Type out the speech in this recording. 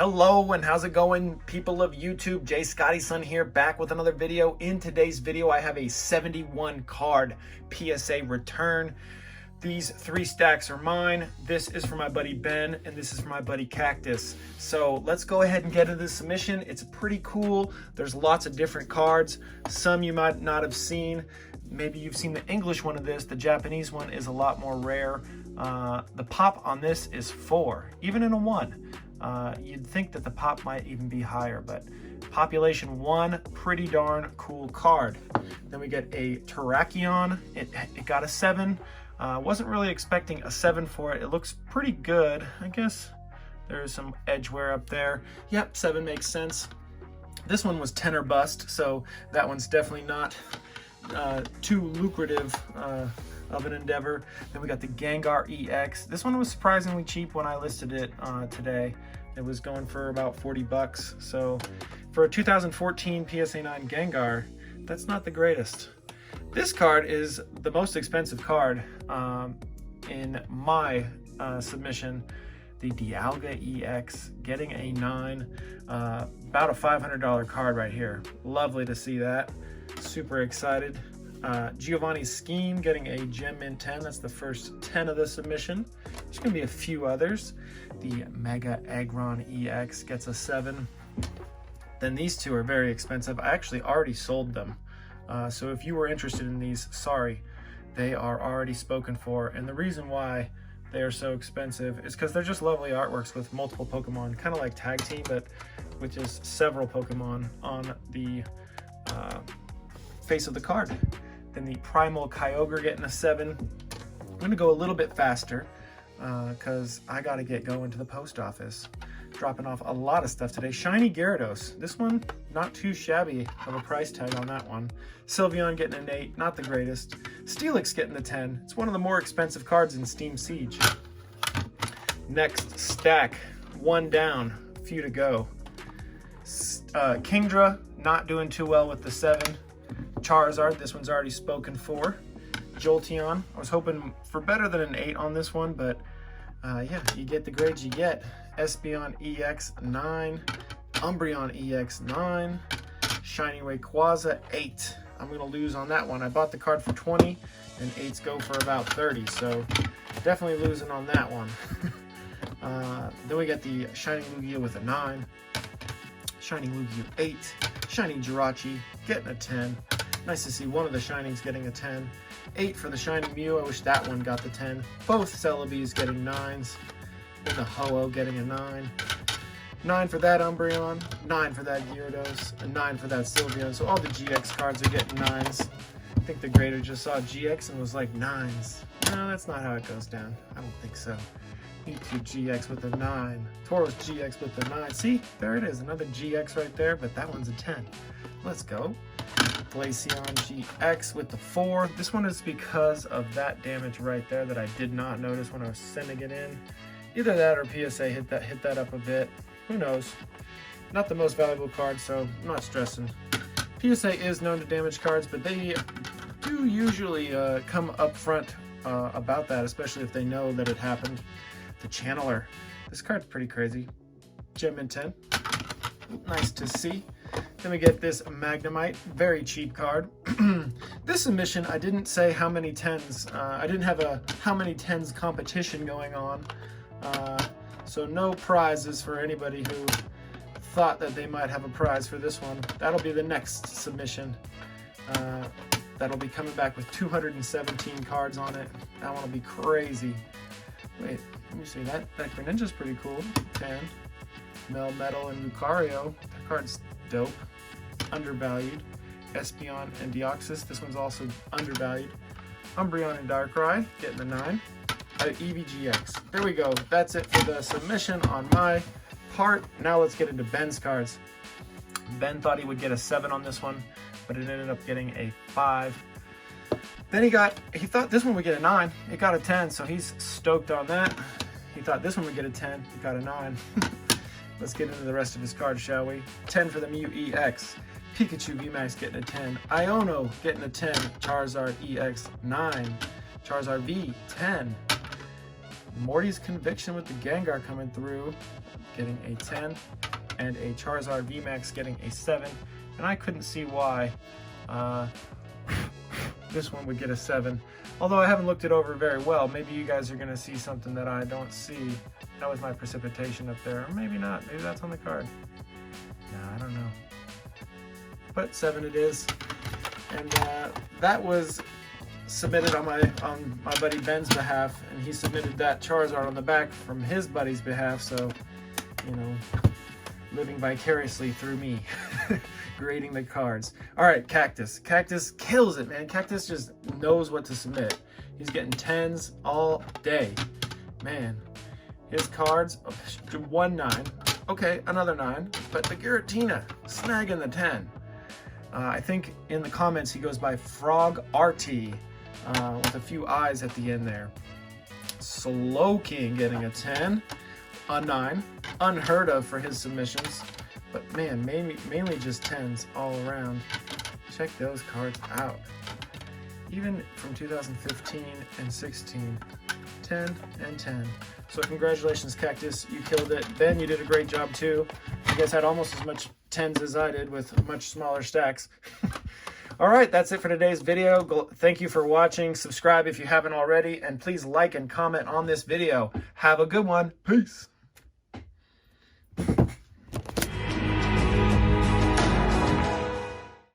Hello and how's it going, people of YouTube? Jay Scotty Son here, back with another video. In today's video I have a 71 card PSA return. These 3 stacks are mine. This is for my buddy Ben and this is for my buddy Cactus. So let's go ahead and get into the submission. It's pretty cool. There's lots of different cards. Some you might not have seen. Maybe you've seen the English one of this. The Japanese one is a lot more rare. The pop on this is 4, even in a 1. You'd think that the pop might even be higher, but population 1, pretty darn cool card. Then we get a Terrakion. It got a 7. Wasn't really expecting a 7 for it. It looks pretty good. I guess there's some edge wear up there. Yep, 7 makes sense. This one was 10 or bust, so that one's definitely not too lucrative of an endeavor. Then we got the Gengar EX. This one was surprisingly cheap when I listed it today. It was going for about 40 bucks. So for a 2014 PSA 9 Gengar, that's not the greatest. This card is the most expensive card in my submission. The Dialga EX, getting a 9, about a $500 card right here. Lovely to see that. Super excited. Giovanni's Scheme getting a Gem Mint 10. That's the first 10 of the submission. There's going to be a few others. The Mega Aggron EX gets a 7. Then these two are very expensive. I actually already sold them. So if you were interested in these, sorry, they are already spoken for. And the reason why they are so expensive is because they're just lovely artworks with multiple Pokemon, kind of like Tag Team, but with just several Pokemon on the face of the card. Then the Primal Kyogre getting a 7. I'm gonna go a little bit faster because I gotta get going to the post office. Dropping off a lot of stuff today. Shiny Gyarados. This one, not too shabby of a price tag on that one. Sylveon getting an 8, not the greatest. Steelix getting a 10. It's one of the more expensive cards in Steam Siege. Next stack, 1 down, few to go. Kingdra, not doing too well with the 7. Charizard, this one's already spoken for. Jolteon, I was hoping for better than an 8 on this one, but yeah, you get the grades you get. Espeon EX 9, Umbreon EX 9, Shiny Rayquaza 8. I'm gonna lose on that one. I bought the card for 20 and 8s go for about 30, so definitely losing on that one. Then we got the Shiny Lugia with a 9, Shiny Lugia 8, Shiny Jirachi getting a 10. Nice to see one of the Shinings getting a 10. 8 for the Shiny Mew. I wish that one got the 10. Both Celebes getting 9s. Then the Ho-Oh getting a 9. 9 for that Umbreon. 9 for that Gyarados. And 9 for that Sylveon. So all the GX cards are getting 9s. I think the grader just saw GX and was like 9s. No, that's not how it goes down. I don't think so. Mewtwo GX with a 9. Tauros GX with a 9. See, there it is. Another GX right there, but that one's a 10. Let's go. Glaceon GX with the 4. This one is because of that damage right there that I did not notice when I was sending it in. Either that or PSA hit that up a bit. Who knows? Not the most valuable card, so I'm not stressing. PSA is known to damage cards, but they do usually come up front about that, especially if they know that it happened. The Channeler. This card's pretty crazy. Gem Mint 10. Nice to see. Then we get this Magnemite, very cheap card. This submission, I didn't say how many 10s. I didn't have a how many 10s competition going on. So no prizes for anybody who thought that they might have a prize for this one. That'll be the next submission. That'll be coming back with 217 cards on it. That one will be crazy. Wait, let me see. That Greninja's pretty cool. 10. Melmetal and Lucario. That card's dope. Undervalued. Espeon and Deoxys. This one's also undervalued. Umbreon and Darkrai getting the 9. EVGX. There we go. That's it for the submission on my part. Now let's get into Ben's cards. Ben thought he would get a 7 on this one, but it ended up getting a 5. Then he thought this one would get a 9. It got a 10, so he's stoked on that. He thought this one would get a 10. It got a 9. Let's get into the rest of his cards, shall we? 10 for the Mew EX. Pikachu VMAX getting a 10. Iono getting a 10. Charizard EX 9. Charizard V 10. Morty's Conviction with the Gengar coming through, getting a 10, and a Charizard VMAX getting a 7. And I couldn't see why this one would get a 7. Although I haven't looked it over very well. Maybe you guys are going to see something that I don't see. That was my precipitation up there. Or maybe not. Maybe that's on the card. Nah, I don't know. But 7 it is. And that was submitted on my buddy Ben's behalf. And he submitted that Charizard on the back from his buddy's behalf. So, you know, living vicariously through me. Grading the cards. All right, Cactus. Cactus kills it, man. Cactus just knows what to submit. He's getting 10s all day. Man, his cards, 1 9. Okay, another 9. But the Giratina, snagging the 10. I think in the comments he goes by Frog RT with a few eyes at the end there. Slowking getting a 10. A 9. Unheard of for his submissions. But man, mainly just 10s all around. Check those cards out. Even from 2015 and 16, 10 and 10. So congratulations, Cactus, you killed it. Ben, you did a great job too. You guys had almost as much 10s as I did with much smaller stacks. All right, that's it for today's video. Thank you for watching. Subscribe if you haven't already, and please like and comment on this video. Have a good one. Peace.